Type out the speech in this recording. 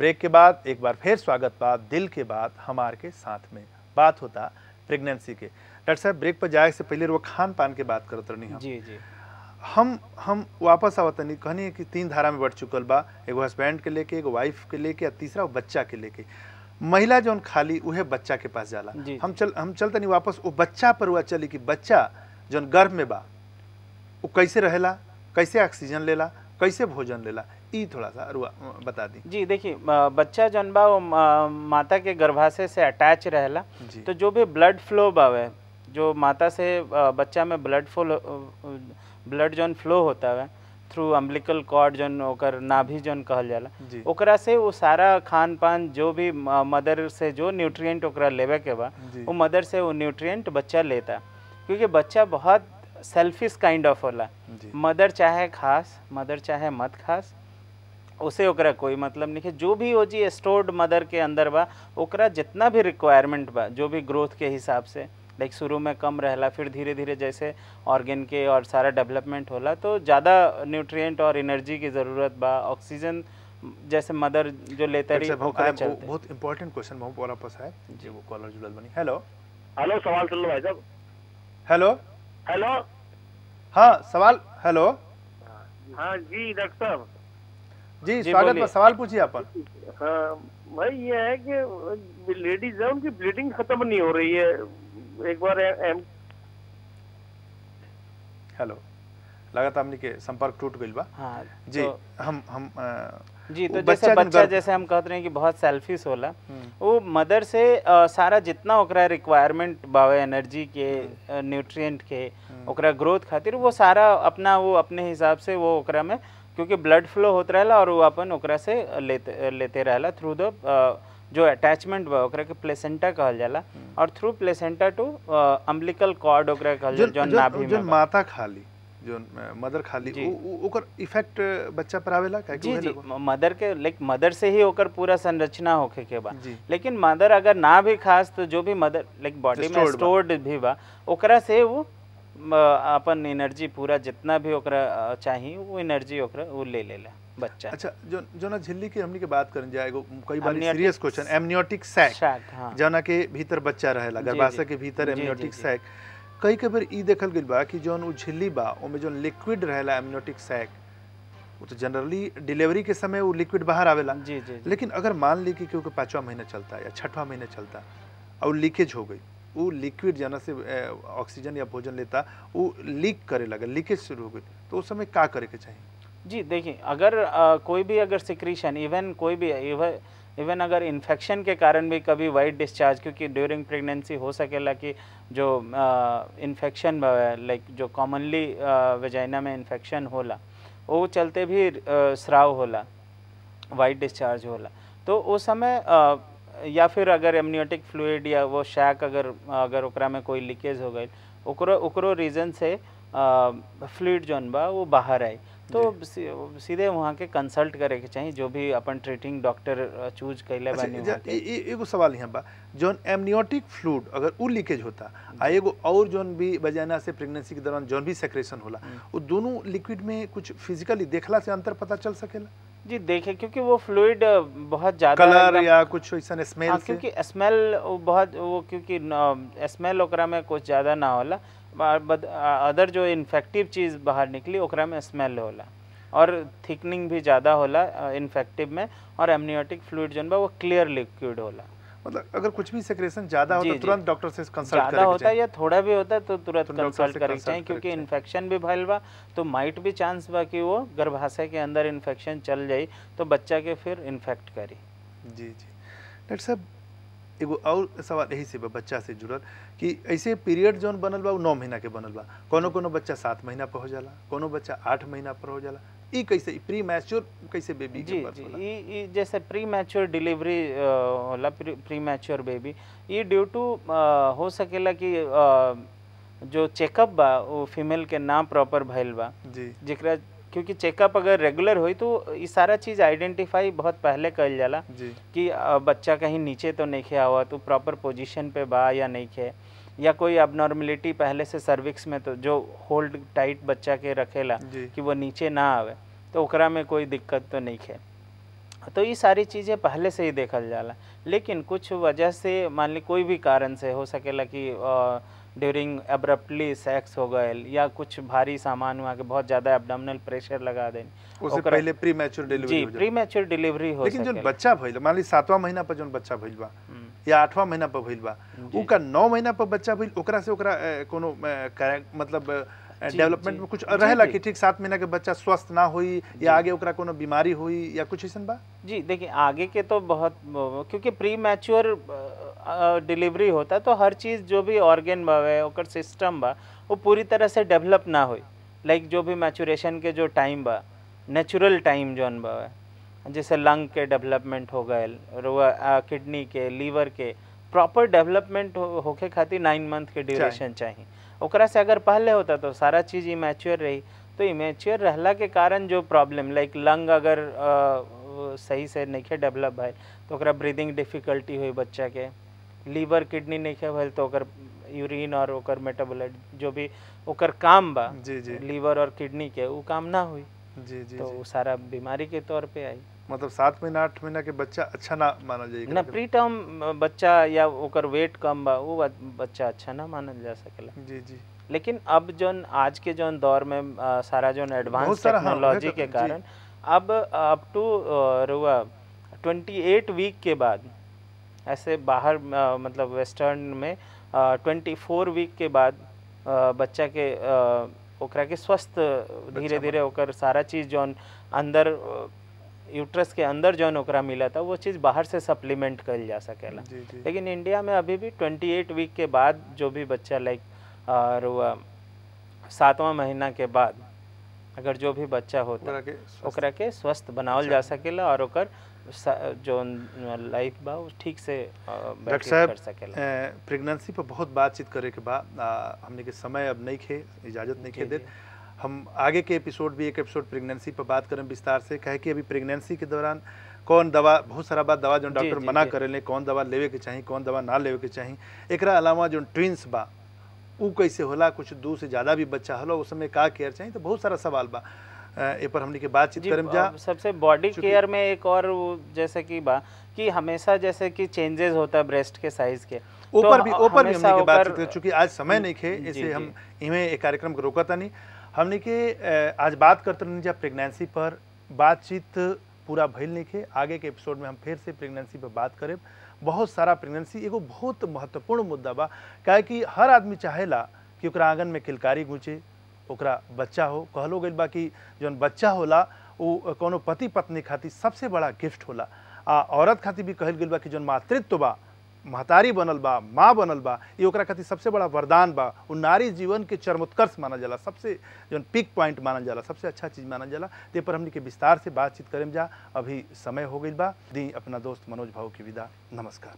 Break के बाद एक बार फिर स्वागत बा दिल के बात हमार के साथ में बात होता प्रेगनेंसी के। डॉक्टर साहब ब्रेक पर जाए से पहले वो खान पान के बात करत रहनी जी जी हम वापस आवतनी कहनी कि 3 धारा में बढ़ चुकल बा, एगो हस्बैंड के लेके, एगो वाइफ के लेके, और तीसरा बच्चा के लेके। महिला जौन खाली उहे बच्चा के पास जाला। हम चलतनी वापस वो बच्चा पर हुआ चली कि बच्चा जौन गर्भ में बा वो कैसे रहेला, कैसे ऑक्सीजन लेला, कैसे भोजन लेला, ई थोड़ा सा बता दी। जी देखिए, बच्चा जौन बा वो माता के गर्भाशय से अटैच रहेला, तो जो भी ब्लड फ्लो बावे, जो माता से बच्चा में ब्लड जौन फ्लो होता है थ्रू अम्बिलिकल कॉर्ड जौन ओकर नाभि जौन कहल जाला, ओकरा से वो सारा खान पान जो भी मदर से जो न्यूट्रिएंट ओकरा लेवे के बा वो मदर से वो न्यूट्रिएंट बच्चा लेता। क्योंकि बच्चा बहुत सेल्फिश काइंड ऑफ होला। मदर चाहे खास, मदर चाहे मत खास, उसे ओकरा कोई मतलब नहीं है। जो भी हो जी स्टोर्ड मदर के अंदर बा ओकरा जितना भी रिक्वायरमेंट बा जो भी ग्रोथ के हिसाब से, लाइक शुरू में कम रहला, फिर धीरे धीरे जैसे ऑर्गन के और सारा डेवलपमेंट होला तो ज़्यादा न्यूट्रिएंट और एनर्जी की ज़रूरत बा। ऑक्सीजन जैसे मदर जो लेता रही बहुत इंपॉर्टेंट क्वेश्चन वापस है जी। वो कॉलर जुड़ल बनी। हेलो हेलो, सवाल सुन लो भाई साहब। हेलो हेलो, हाँ सवाल। हेलो हाँ जी डॉक्टर साहब जी, स्वागत है। सवाल पूछिए अपन। हाँ भाई, ये है कि लेडीज है उनकी ब्लीडिंग खत्म नहीं हो रही है। एक बार हेलो, लगातार हमने के संपर्क टूट गइल बा। हाँ जी तो, हम जी तो जैसे बच्चा जैसे हम कहते रहे कि बहुत सेल्फिश होला, वो मदर से सारा जितना ओकरा रिक्वायरमेंट बावे एनर्जी के, न्यूट्रिएंट के, ओकरा ग्रोथ खातिर वो सारा अपना वो अपने हिसाब से वो ओकरा में, क्योंकि ब्लड फ्लो होत रहेला और वो अपन ओकरा से लेते रहेला थ्रू द जो अटैचमेंट बा ओकरा के प्लेसेंटा कहल जाला, और through placenta to umbilical cord ओकरा कहल जाला जो नाभि में माता खाली जो मदर खाली ओकर इफेक्ट बच्चा पर आवेला का? जी जी, मदर के लाइक मदर से ही ओकर पूरा संरचना होखे के बा। लेकिन मदर अगर ना भी खास तो जो भी मदर लाइक बॉडी में स्टोर्ड भी बा ओकरा से वो अपन एनर्जी पूरा जितना भी ओकरा चाहिए वो एनर्जी ओकरा वो ले लेला बच्चा। अच्छा, जो ना झिल्ली की हमनी के बात करन जाएगो, कई बार सीरियस क्वेश्चन, एमनियोटिक सैक जना के भीतर बच्चा रहेला, गर्भाशय के भीतर एमनियोटिक सैक। कई बार ई देखल गइल बा कि जौन उ झिल्ली बा ओमे जौन लिक्विड रहेला एमनियोटिक सैक, वो तो जनरली डिलीवरी के समय वो लिक्विड बाहर आवेला। लेकिन अगर मान ली कि क्योंकि 5वां महीना चलता या 6वां महीना चलता और लीकेज हो गई, वो लिक्विड जना से ऑक्सीजन या भोजन लेता वो लीक करे लगा, लीकेज शुरू हो गई, तो उस समय क्या करे के चाहिए? जी देखिए, अगर कोई भी अगर सिक्रीशन, इवन कोई भी इवन अगर इन्फेक्शन के कारण भी कभी वाइट डिस्चार्ज, क्योंकि ड्यूरिंग प्रेगनेंसी हो सकेला कि जो इन्फेक्शन लाइक जो कॉमनली वेजाइना में इन्फेक्शन होला वो चलते भी स्राव होला, वाइट डिस्चार्ज होला, तो उस समय या फिर अगर एमनियोटिक फ्लूइड या वो शैक अगर ओकरा में कोई लीकेज हो गई, ओकरो रीजन से फ्लूइड जौन बा वो बाहर आई, तो सीधे वहाँ के कंसल्ट करे के चाहिए, जो भी अपन ट्रीटिंग डॉक्टर चूज कैले बानी। एगो सवाल यहाँ बा, जौन एमनियोटिक फ्लूइड अगर उ लीकेज होता आ एगो और जौन भी वजाइना से प्रेगनेंसी के दौरान जौन भी सेक्रेशन होला, वो दोनों लिक्विड में कुछ फिजिकली देखला से अंतर पता चल सकेला? जी देखे, क्योंकि वो फ्लूइड बहुत ज़्यादा कलर या कुछ ऐसा स्मेल से, क्योंकि स्मेल बहुत वो, क्योंकि स्मेल ओकरा में कुछ ज़्यादा ना होला, अदर जो इन्फेक्टिव चीज़ बाहर निकली ओकरा में स्मेल होला, और थिकनिंग भी ज़्यादा होला इन्फेक्टिव में, और एमनियोटिक फ्लूइड जौन बा वो क्लियर लिक्विड होला। मतलब अगर कुछ भी सेक्रेशन ज़्यादा हो तो तुरंत डॉक्टर से कंसल्ट करें। ज़्यादा होता है या थोड़ा भी होता है तो तुरंत कंसल्ट करें चाहिए, क्योंकि इन्फेक्शन भी भइल बा तो माइट भी चांस बा कि वो गर्भाशय के अंदर इन्फेक्शन चल जाई तो बच्चा के फिर इन्फेक्ट करी। जी जी डॉक्टर साहब, एगो और सवाल यही से बच्चा से जुड़ल कि ऐसे पीरियड जौन बनल बा 9 महीना के बनल बा, कोनो बच्चा 7 महीना पर हो जाला, कोनो बच्चा 8 महीना पर हो जाला, ई कैसे प्री मैच्योर कैसे बेबी जी जी, जैसे प्री मैच्योर डिलीवरी होला, प्री मैच्योर बेबी, ये ड्यू टू हो सकेला कि जो चेकअप बा वो फीमेल के ना प्रॉपर भइल बा जी, जेकरा क्योंकि चेकअप अगर रेगुलर हुई तो ये सारा चीज़ आइडेंटिफाई बहुत पहले कल जाला कि बच्चा कहीं नीचे तो नहीं खे आवा, तो प्रॉपर पोजीशन पे बा या नहीं खे, या कोई अबनॉर्मलिटी पहले से सर्विक्स में तो जो होल्ड टाइट बच्चा के रखेला कि वो नीचे ना आवे, तो ओकरा में कोई दिक्कत तो नहीं है। तो ये सारी चीज़ें पहले से ही देखल जाला, लेकिन कुछ वजह से मान ली कोई भी कारण से हो सकेला कि ड्यूरिंग एब्रप्टली सेक्स हो गए या कुछ भारी सामान हुआ के बहुत ज़्यादा एब्डोमिनल प्रेशर लगा दें, उससे पहले प्री मैच्योर डिलीवरी जी प्री मैच्योर डिलीवरी हो लेकिन जो बच्चा भइल मान ली 7वां महीना पर जो बच्चा भइल बा या 8वां महीना पर भइल बा उ का 9 महीना पर बच्चा भइल ओकरा से ओकरा कोनो मतलब डेवलपमेंट में कुछ रहेला कि ठीक 7 महीना के बच्चा स्वस्थ ना हुई या आगे ओकरा कोनो बीमारी हुई या कुछ ऐसा बा? जी देखिए आगे के तो बहुत, क्योंकि प्री मैच्योर डिलीवरी होता तो हर चीज़ जो भी ऑर्गन बा ओकर सिस्टम बा वो पूरी तरह से डेवलप ना हुई। लाइक जो भी मैचुरेशन के जो टाइम बा नेचुरल टाइम जौन बा जैसे लंग के डेवलपमेंट हो गए, किडनी के, लीवर के प्रॉपर डेवलपमेंट होके खातिर 9 मंथ के ड्यूरेशन चाहिए। ओकरा से अगर पहले होता तो सारा चीज़ इमैच्योर रही, तो इमैच्योर रहला के कारण जो प्रॉब्लम लाइक लंग अगर सही से नहीं डेवलप भइल तो ओकरा ब्रीदिंग डिफिकल्टी हुई बच्चा के, लीवर किडनी नहीं भइल तो ओकर यूरिन और ओकर मेटाबोलाइट जो भी ओकर काम बा लीवर और किडनी के वो काम ना हुई तो वो सारा बीमारी के तौर पे आई। मतलब 7 महीना 8 महीना के बच्चा अच्छा ना माना जाएगा ना, प्री टर्म बच्चा या ओकर वेट कम बा वो बच्चा अच्छा ना मानल जा सकेला। जी लेकिन अब जोन आज के जोन दौर में सारा जोन एडवांस टेक्नोलॉजी के कारण अब अप टू 28 वीक के बाद ऐसे बाहर मतलब वेस्टर्न में 24 वीक के बाद बच्चा के ओकरा के स्वस्थ धीरे धीरे ओकर सारा चीज़ जोन अंदर यूट्रस के अंदर जौन ओकरा मिला था वो चीज़ बाहर से सप्लीमेंट कल जा सकेला। लेकिन इंडिया में अभी भी 28 वीक के बाद जो भी बच्चा लाइक 7वां महीना के बाद अगर जो भी बच्चा होता ओकरा के स्वस्थ बनावल जा सकेला और ओकर जो लाइफ बा वो ठीक से डॉक्टर साहब कर सकेला। प्रेगनेंसी पर बहुत बातचीत करे के बाद हमने के समय अब नहीं खे इजाज़त नहीं खे देत। हम आगे के एपिसोड भी एक एपिसोड प्रेगनेंसी पर बात करें विस्तार से, कहे कि अभी प्रेगनेंसी के दौरान कौन दवा, बहुत सारा बात दवा जो डॉक्टर मना करेले कौन दवा लेवे के चाहिए कौन दवा ना लेवे के चाहिए, एकरा अलावा जो ट्विंस बा उ कैसे होला, कुछ 2 से ज़्यादा भी बच्चा होला उस समय का केयर चाहिए, तो बहुत सारा सवाल बा ए पर हमने के बातचीत करें जा। सबसे बॉडी केयर में एक और जैसे कि बा कि हमेशा जैसे कि चेंजेस होता है ब्रेस्ट के साइज के ऊपर भी हमने के बातचीत करें, चूँकि आज समय नहीं खे इसे हम इमें एक कार्यक्रम को रोकता नहीं। हमने के आज बात करते नहीं जा प्रेगनेंसी पर, बातचीत पूरा भइल नहीं खे, आगे के एपिसोड में हम फिर से प्रेगनेंसी पर बात करें। बहुत सारा प्रेगनेंसी एगो बहुत महत्वपूर्ण मुद्दा बा, काहे कि हर आदमी चाहेला कि ओकरा आंगन में किलकारी गूंचे, ओकरा बच्चा हो। कहलो गइल बा कि जौन बच्चा होला वो कोनो पति पत्नी खातिर सबसे बड़ा गिफ्ट होला। औरत खातिर भी कहल गइल बा कि जौन मातृत्व बा, महतारी बनल बा, माँ बनल बा, ये ओकरा खातिर सबसे बड़ा वरदान बा। वो नारी जीवन के चरमोत्कर्ष मानल जाला, सबसे जौन पीक पॉइंट मानल जाला, सबसे अच्छा चीज़ मानल जाला। ते पर हमने के विस्तार से बातचीत करें जा। अभी समय हो गई बा, दी अपना दोस्त मनोज भाऊ की विदा। नमस्कार।